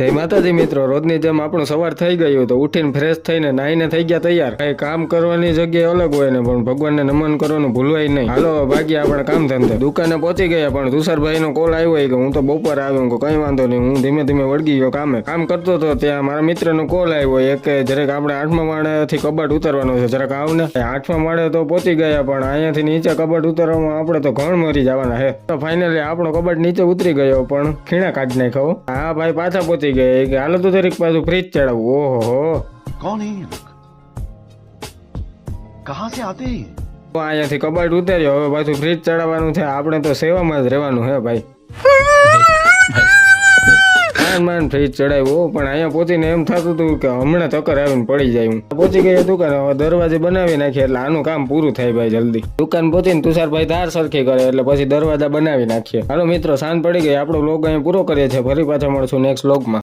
જય માતાજી મિત્રો, રોજની જેમ આપણું સવાર થઈ ગયું તો ઉઠીને ફ્રેશ થઈને નાહીને થઈ ગયા તૈયાર. કઈ કામ કરવાની જગ્યાએ અલગ હોય ને પણ ભગવાનને નમન કરવાનું ભૂલવાય નહીં. હાલો ભાગ્ય આપણે કામ ધંધે. દુકાને પહોંચી ગયા પણ તુષારભાઈ નો કોલ આવ્યો કે હું તો બપોર આવ્યો. કઈ વાંધો નહીં, હું ધીમે ધીમે વળગી ગયો કામે. કામ કરતો હતો ત્યાં મારા મિત્ર નો કોલ આવ્યો એક જરાક આપણે 8મા માળે થી કબાટ ઉતારવાનો છે, જરાક આવ ને. 8મા માળે તો પહોંચી ગયા પણ અહીંયાથી નીચે કબાટ ઉતારવામાં આપણે તો ઘણ મરી જવાના હે. તો ફાઇનલી આપણો કબાટ નીચે ઉતરી ગયો પણ ખીણા કાઢી નાખ્યો. હા ભાઈ પાછા પહોંચી ગયા કે હાલો તો જરીક પાછું ફ્રીજ ચડાવવું. ઓહો कौन है ये लोग? कहाँ से आते हैं? અહીંયાથી કબાટ ઉતાર્યો, હવે પાછું ફ્રીજ ચડાવવાનું છે. આપણે તો સેવામાં જ રહેવાનું હે ભાઈ. માંડ ફ્રીજ ચડાવ્યું પણ અહીંયા પહોંચીને એમ થતું હતું કે હમણાં ચક્કર આવીને પડી જાય. હું પહોંચી ગયા દુકાન, હવે દરવાજે બનાવી નાખીએ એટલે આનું કામ પૂરું થાય ભાઈ જલ્દી. દુકાન પહોંચીને તુષારભાઈ તાર સરખી કરે એટલે પછી દરવાજા બનાવી નાખીએ. હાલો મિત્રો, સાંજ પડી ગઈ. આપણો વ્લોગ અહીંયા પૂરો કરીએ છીએ. ફરી પાછા મળશું નેક્સ્ટ વ્લોગમાં.